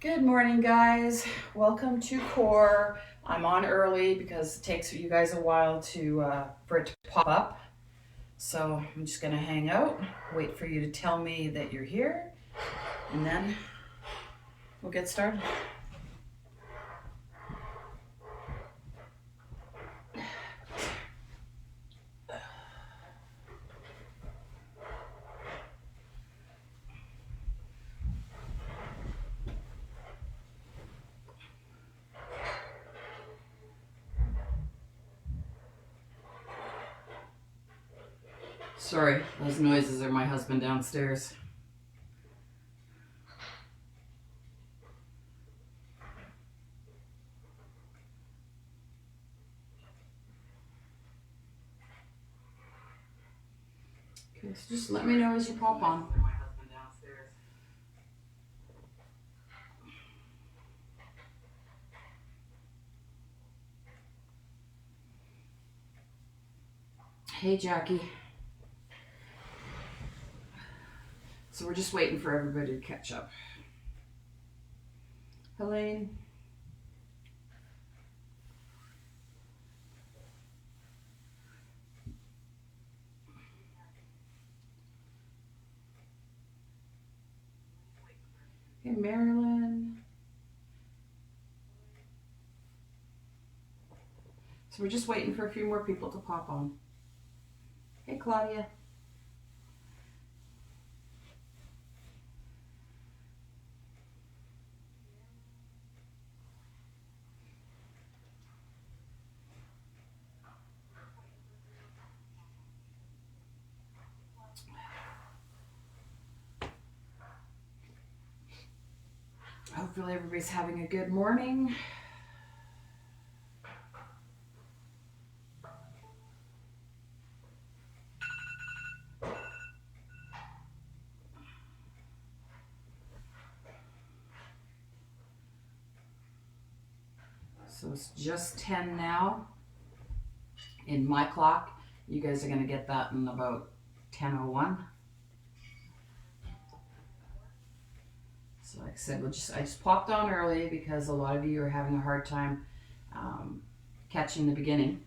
Good morning, guys. Welcome to Core. I'm on early because it takes you guys a while for it to pop up. So I'm just gonna hang out, wait for you to tell me that you're here, and then we'll get started. Sorry, those noises are my husband downstairs. Okay, so just let me know as you pop on. Hey, Jackie. So we're just waiting for everybody to catch up. Helene. Hey, Marilyn. So we're just waiting for a few more people to pop on. Hey, Claudia. Hopefully everybody's having a good morning. So it's just 10 now in my clock. You guys are going to get that in about 10:01. So like I said, I just popped on early because a lot of you are having a hard time catching the beginning.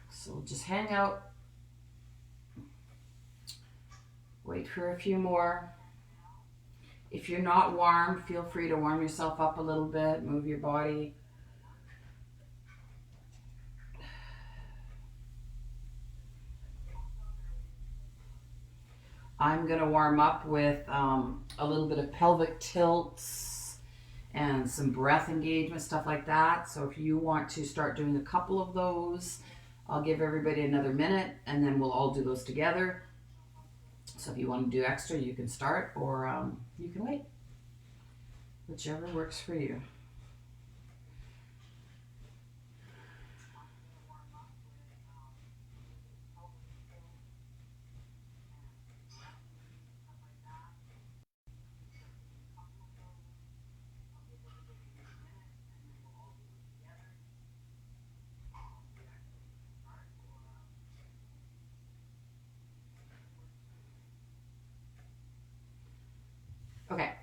So we'll just hang out, wait for a few more. If you're not warm, feel free to warm yourself up a little bit, move your body. I'm going to warm up with a little bit of pelvic tilts and some breath engagement, stuff like that. So if you want to start doing a couple of those, I'll give everybody another minute and then we'll all do those together. So if you want to do extra, you can start or you can wait. Whichever works for you. Okay,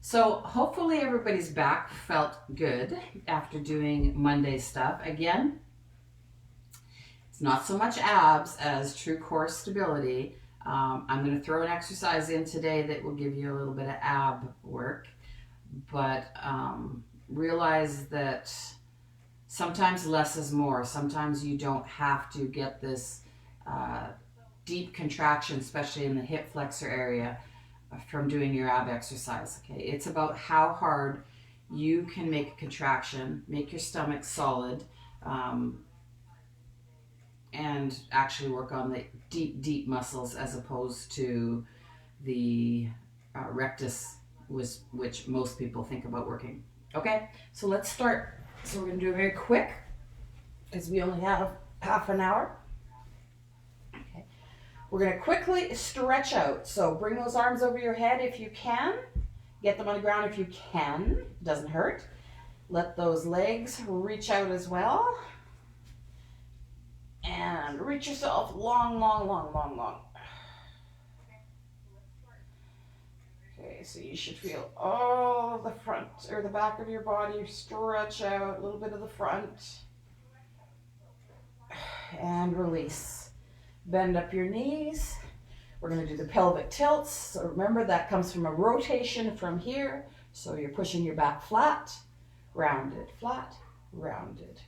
so hopefully everybody's back felt good after doing Monday stuff. Again, it's not so much abs as true core stability. I'm going to throw an exercise in today that will give you a little bit of ab work, but realize that sometimes less is more. Sometimes you don't have to get this deep contraction, especially in the hip flexor area, from doing your ab exercise. Okay, it's about how hard you can make a contraction, make your stomach solid, and actually work on the deep muscles as opposed to the rectus, which most people think about working. Okay, so let's start. So we're going to do it very quick because we only have half an hour. Okay, we're going to quickly stretch out. So bring those arms over your head if you can. Get them on the ground if you can. Doesn't hurt. Let those legs reach out as well. And reach yourself long. Okay, so you should feel all the front or the back of your body stretch out, a little bit of the front. And release. Bend up your knees. We're going to do the pelvic tilts. So remember, that comes from a rotation from here. So you're pushing your back flat, rounded, flat, rounded.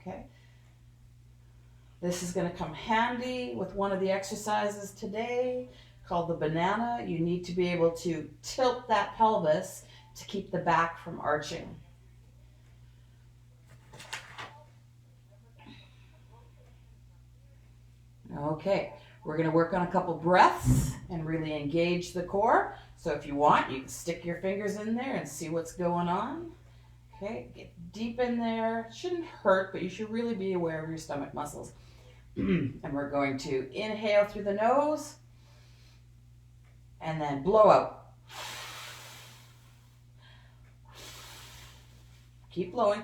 Okay. This is going to come handy with one of the exercises today called the banana. You need to be able to tilt that pelvis to keep the back from arching. Okay, we're going to work on a couple breaths and really engage the core. So if you want, you can stick your fingers in there and see what's going on. Okay, get deep in there. It shouldn't hurt, but you should really be aware of your stomach muscles. And we're going to inhale through the nose and then blow out. Keep blowing.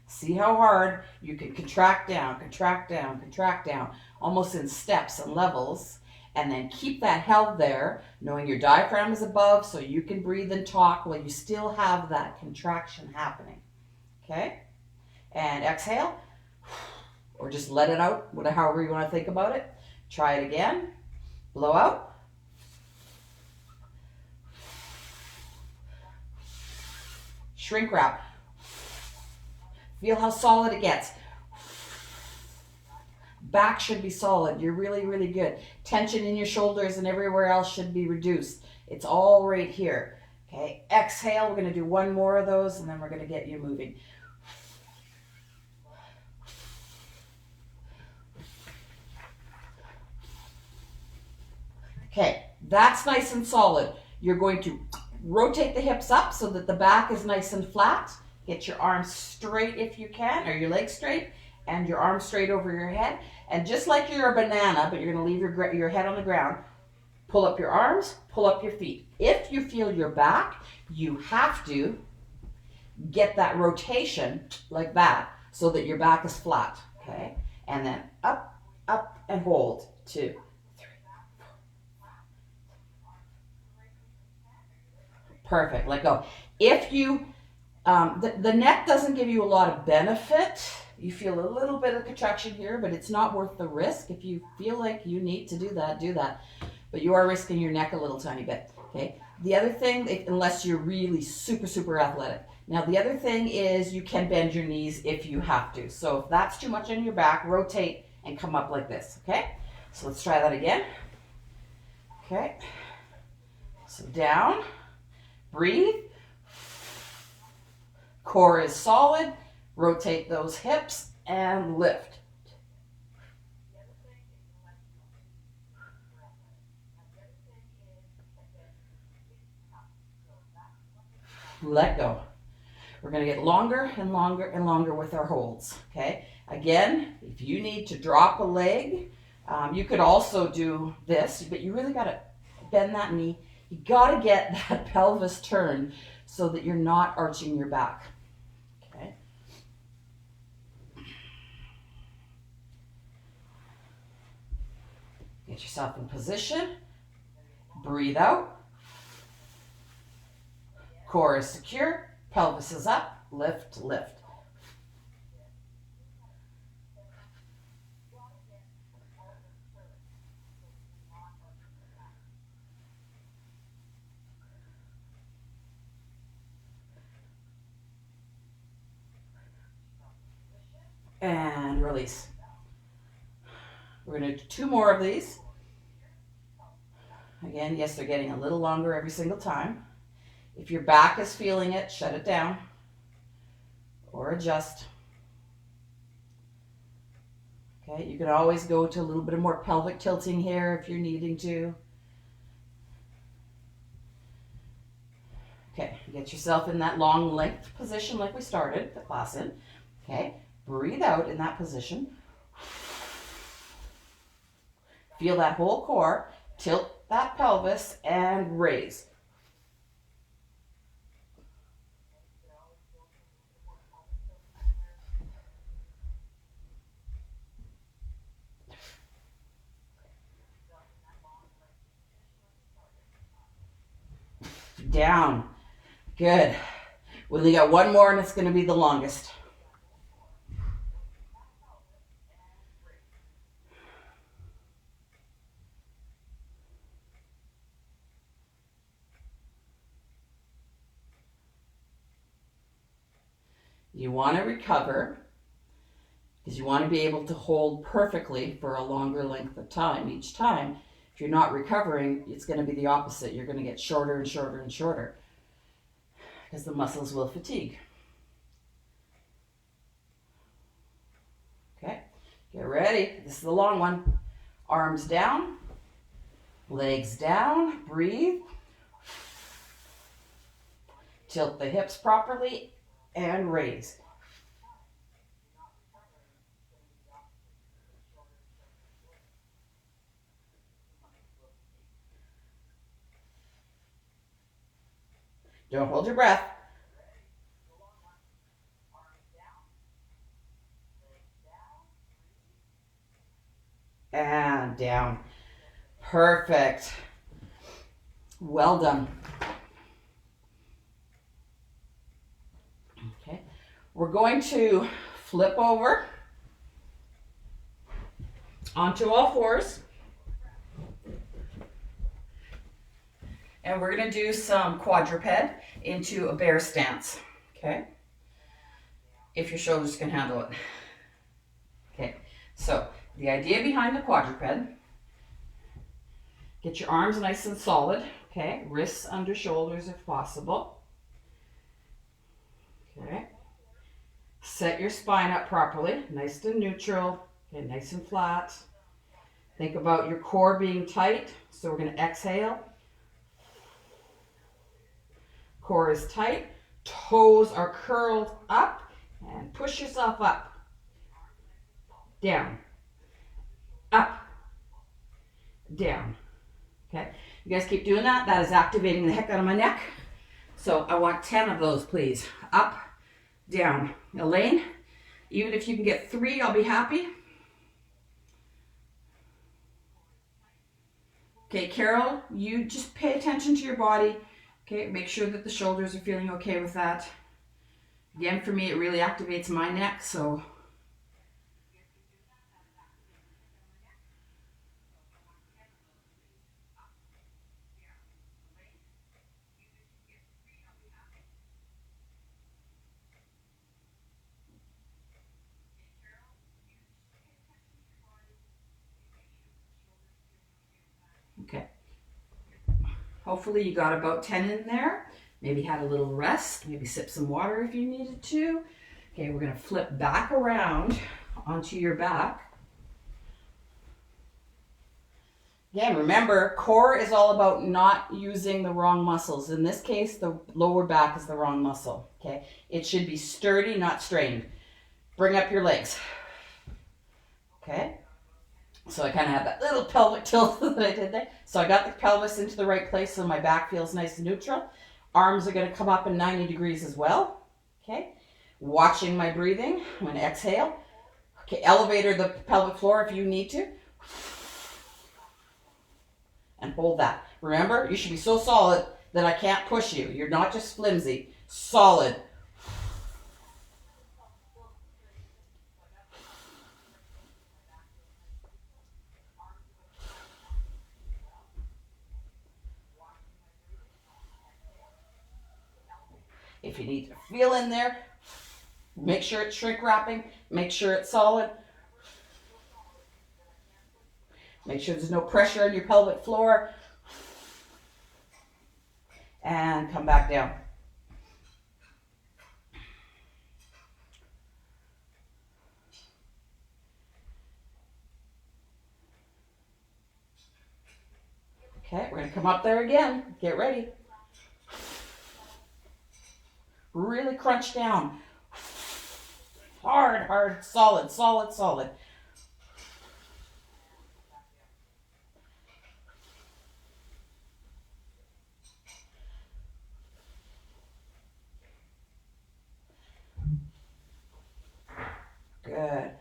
See how hard you can contract down, contract down, contract down, almost in steps and levels, and then keep that held there, knowing your diaphragm is above so you can breathe and talk while you still have that contraction happening. Okay? And exhale, or just let it out, however you want to think about it. Try it again. Blow out. Shrink wrap. Feel how solid it gets. Back should be solid. You're really, really good. Tension in your shoulders and everywhere else should be reduced. It's all right here. Okay, exhale. We're going to do one more of those and then we're going to get you moving. Okay, that's nice and solid. You're going to rotate the hips up so that the back is nice and flat. Get your arms straight if you can, or your legs straight, and your arms straight over your head. And just like you're a banana, but you're going to leave your head on the ground, pull up your arms, pull up your feet. If you feel your back, you have to get that rotation like that so that your back is flat, okay? And then up, up, and hold. 2, 3, 4. Perfect, let go. If you the neck doesn't give you a lot of benefit. You feel a little bit of contraction here, but it's not worth the risk. If you feel like you need to do that, do that. But you are risking your neck a little tiny bit, okay? The other thing, unless you're really super, super athletic. Now, the other thing is you can bend your knees if you have to. So if that's too much on your back, rotate and come up like this, okay? So let's try that again. Okay. So down, breathe. Core is solid. Rotate those hips and lift. Let go. We're going to get longer and longer and longer with our holds. Okay. Again, if you need to drop a leg, you could also do this, but you really got to bend that knee. You got to get that pelvis turned so that you're not arching your back. Okay. Get yourself in position. Breathe out. Core is secure. Pelvis is up. Lift, lift. And release. We're going to do 2 more of these. Again, yes, they're getting a little longer every single time. If your back is feeling it, shut it down or adjust. Okay, you can always go to a little bit of more pelvic tilting here if you're needing to. Okay, get yourself in that long length position like we started the class in. Okay, breathe out in that position. Feel that whole core, tilt that pelvis and raise. down. Good. We only got one more and it's going to be the longest. You want to recover because you want to be able to hold perfectly for a longer length of time each time. If you're not recovering, it's going to be the opposite. You're going to get shorter and shorter and shorter because the muscles will fatigue. Okay, get ready. This is the long one. Arms down, legs down, breathe. Tilt the hips properly and raise. Don't hold your breath. And down. Perfect. Well done. Okay. We're going to flip over onto all fours. And we're going to do some quadruped into a bear stance. Okay. If your shoulders can handle it. Okay. So the idea behind the quadruped, get your arms nice and solid. Okay. Wrists under shoulders if possible. Okay. Set your spine up properly, nice and neutral. Okay. Nice and flat. Think about your core being tight. So we're going to exhale. Core is tight, toes are curled up, and push yourself up, down, up, down. Okay, you guys keep doing that. That is activating the heck out of my neck. So I want 10 of those, please. Up, down. Elaine, even if you can get 3, I'll be happy. Okay, Carol, you just pay attention to your body. Okay, make sure that the shoulders are feeling okay with that. Again, for me, it really activates my neck, so. Okay. Hopefully you got about 10 in there. Maybe had a little rest. Maybe sip some water if you needed to. Okay, we're going to flip back around onto your back. Again, remember, core is all about not using the wrong muscles. In this case, the lower back is the wrong muscle. Okay, it should be sturdy, not strained. Bring up your legs. Okay. So I kind of have that little pelvic tilt that I did there. So I got the pelvis into the right place so my back feels nice and neutral. Arms are going to come up in 90 degrees as well. Okay. Watching my breathing. I'm going to exhale. Okay. Elevator the pelvic floor if you need to. And hold that. Remember, you should be so solid that I can't push you. You're not just flimsy. Solid. If you need to feel in there, make sure it's shrink wrapping, make sure it's solid. Make sure there's no pressure on your pelvic floor. And come back down. Okay, we're going to come up there again. Get ready. Really crunch down. Hard, hard, solid, solid, solid. Good.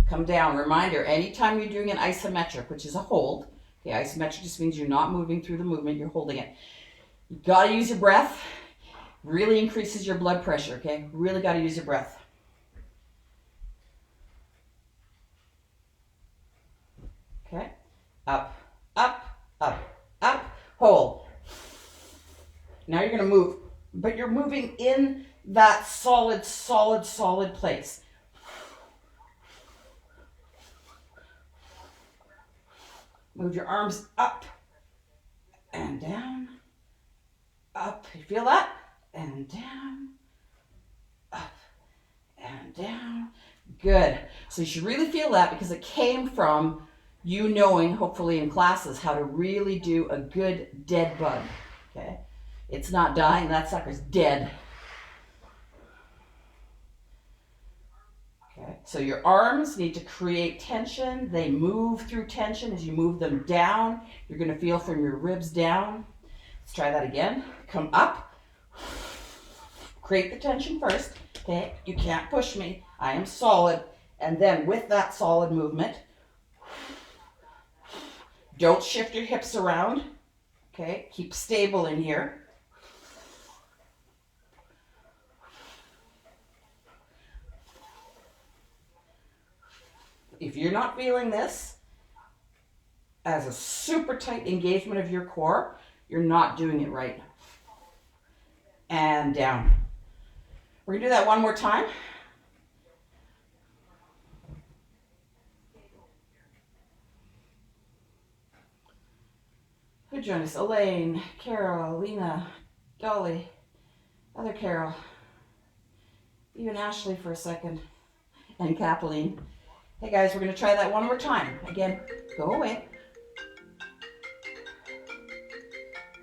Come down. Reminder, anytime you're doing an isometric, which is a hold, okay, isometric just means you're not moving through the movement, you're holding it. You gotta use your breath. Really increases your blood pressure, okay? Really gotta use your breath. Okay? Up, up, up, up. Hold. Now you're gonna move, but you're moving in that solid, solid, solid place. Move your arms up and down, up. You feel that? And down, up and down. Good. So you should really feel that because it came from you knowing, hopefully in classes, how to really do a good dead bug. Okay? It's not dying, that sucker's dead. Okay, so your arms need to create tension. They move through tension. As you move them down, you're going to feel from your ribs down. Let's try that again. Come up. Create the tension first. Okay, you can't push me. I am solid. And then with that solid movement, don't shift your hips around. Okay, keep stable in here. If you're not feeling this as a super tight engagement of your core, you're not doing it right. And down. We're going to do that one more time. Who joined us? Elaine, Carol, Lena, Dolly, other Carol, even Ashley for a second, and Kathleen. Hey guys, we're going to try that one more time. Again, go away.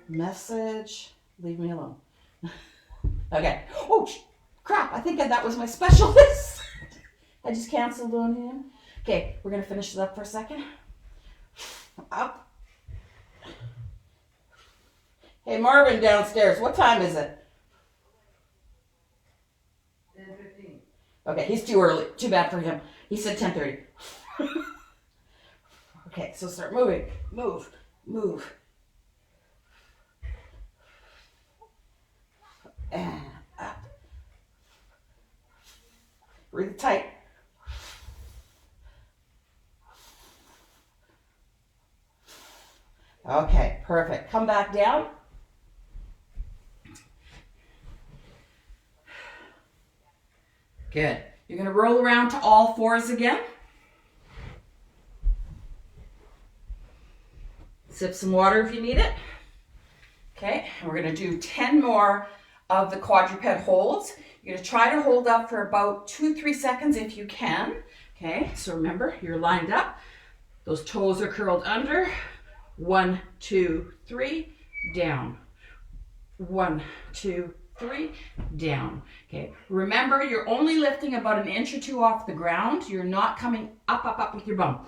Message, leave me alone. Okay. Oh, crap, I think that was my specialist. I just canceled on him. Okay, we're going to finish it up for a second. Up. Hey, Marvin downstairs, what time is it? 10:15. Okay, he's too early. Too bad for him. He said 10:30. Okay, so start moving. Move, move. And up. Breathe tight. Okay, perfect. Come back down. Good. You're going to roll around to all fours again. Sip some water if you need it. Okay, and we're going to do 10 more of the quadruped holds. You're going to try to hold up for about 2-3 seconds if you can. Okay, so remember, you're lined up. Those toes are curled under. 1, 2, 3, down. 1, 2, 3, down. Okay, remember, you're only lifting about an inch or two off the ground. You're not coming up, up, up with your bum.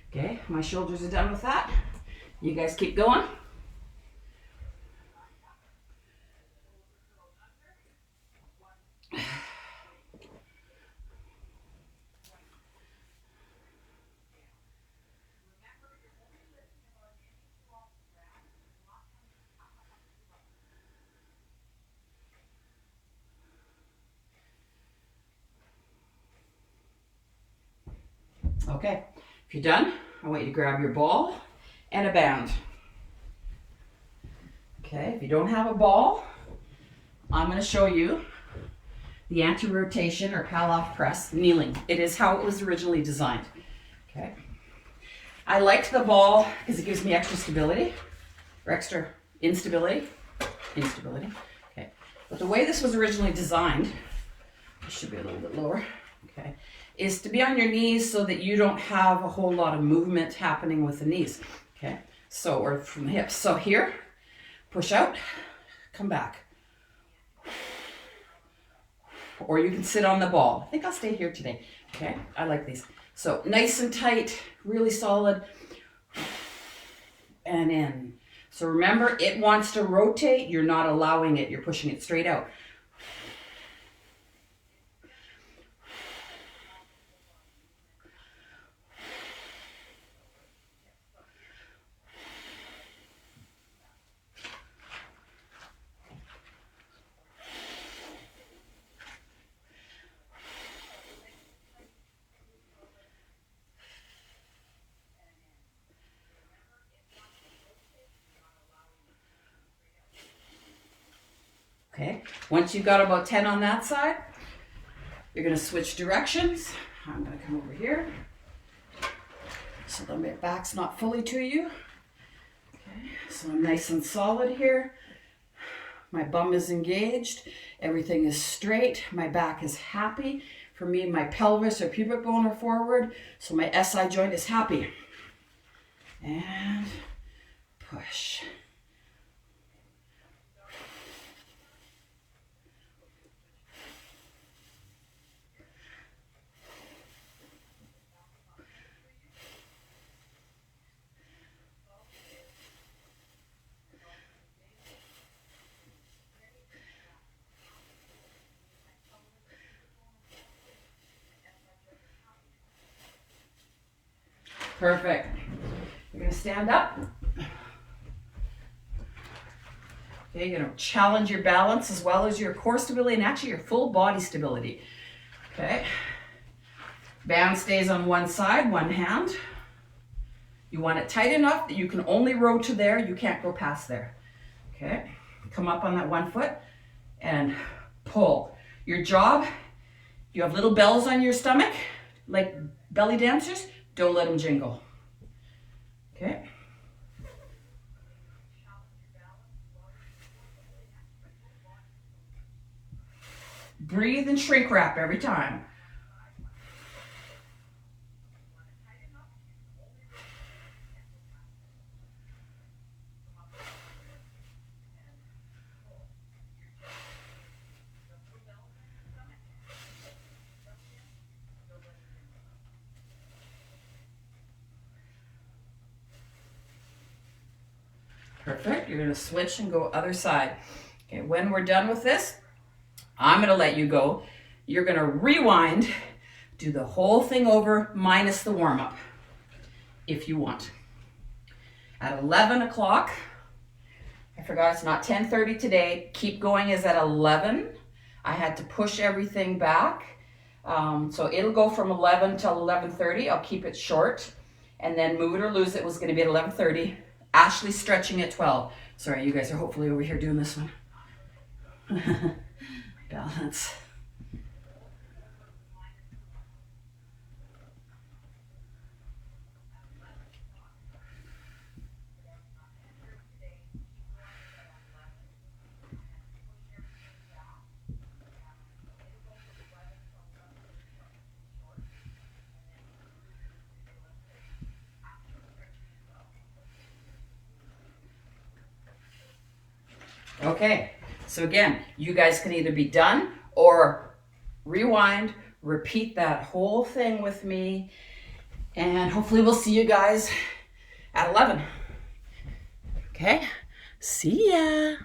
Okay, my shoulders are done with that. You guys keep going. Okay, if you're done, I want you to grab your ball and a band. Okay, if you don't have a ball, I'm going to show you the anti-rotation or Palloff press kneeling. It is how it was originally designed. Okay, I liked the ball because it gives me extra stability or extra instability. Okay, but the way this was originally designed, it should be a little bit lower. Okay, is to be on your knees so that you don't have a whole lot of movement happening with the knees. Okay, so, or from the hips. So here, push out, come back. Or you can sit on the ball. I think I'll stay here today. Okay, I like these. So nice and tight, really solid, and in. So remember, it wants to rotate. You're not allowing it. You're pushing it straight out. Okay, once you've got about 10 on that side, you're gonna switch directions. I'm gonna come over here so that my back's not fully to you. Okay, so I'm nice and solid here. My bum is engaged. Everything is straight. My back is happy. For me, my pelvis or pubic bone are forward, so my SI joint is happy. And push. Perfect. You're going to stand up. Okay, you're going to challenge your balance as well as your core stability and actually your full body stability. Okay. Band stays on one side, one hand. You want it tight enough that you can only row to there. You can't go past there. Okay. Come up on that one foot and pull. Your job, you have little bells on your stomach, like belly dancers. Don't let them jingle. Okay. Breathe and shrink wrap every time. Perfect. You're going to switch and go other side. Okay, when we're done with this, I'm going to let you go. You're going to rewind, do the whole thing over minus the warm-up if you want. At 11 o'clock, I forgot it's not 10:30 today. Keep going is at 11. I had to push everything back. So it'll go from 11 till 11:30. I'll keep it short. And then Move It or Lose It was going to be at 11:30. Ashley stretching at 12. Sorry, you guys are hopefully over here doing this one. Balance. Okay, so again, you guys can either be done or rewind, repeat that whole thing with me, and hopefully we'll see you guys at 11. Okay, see ya.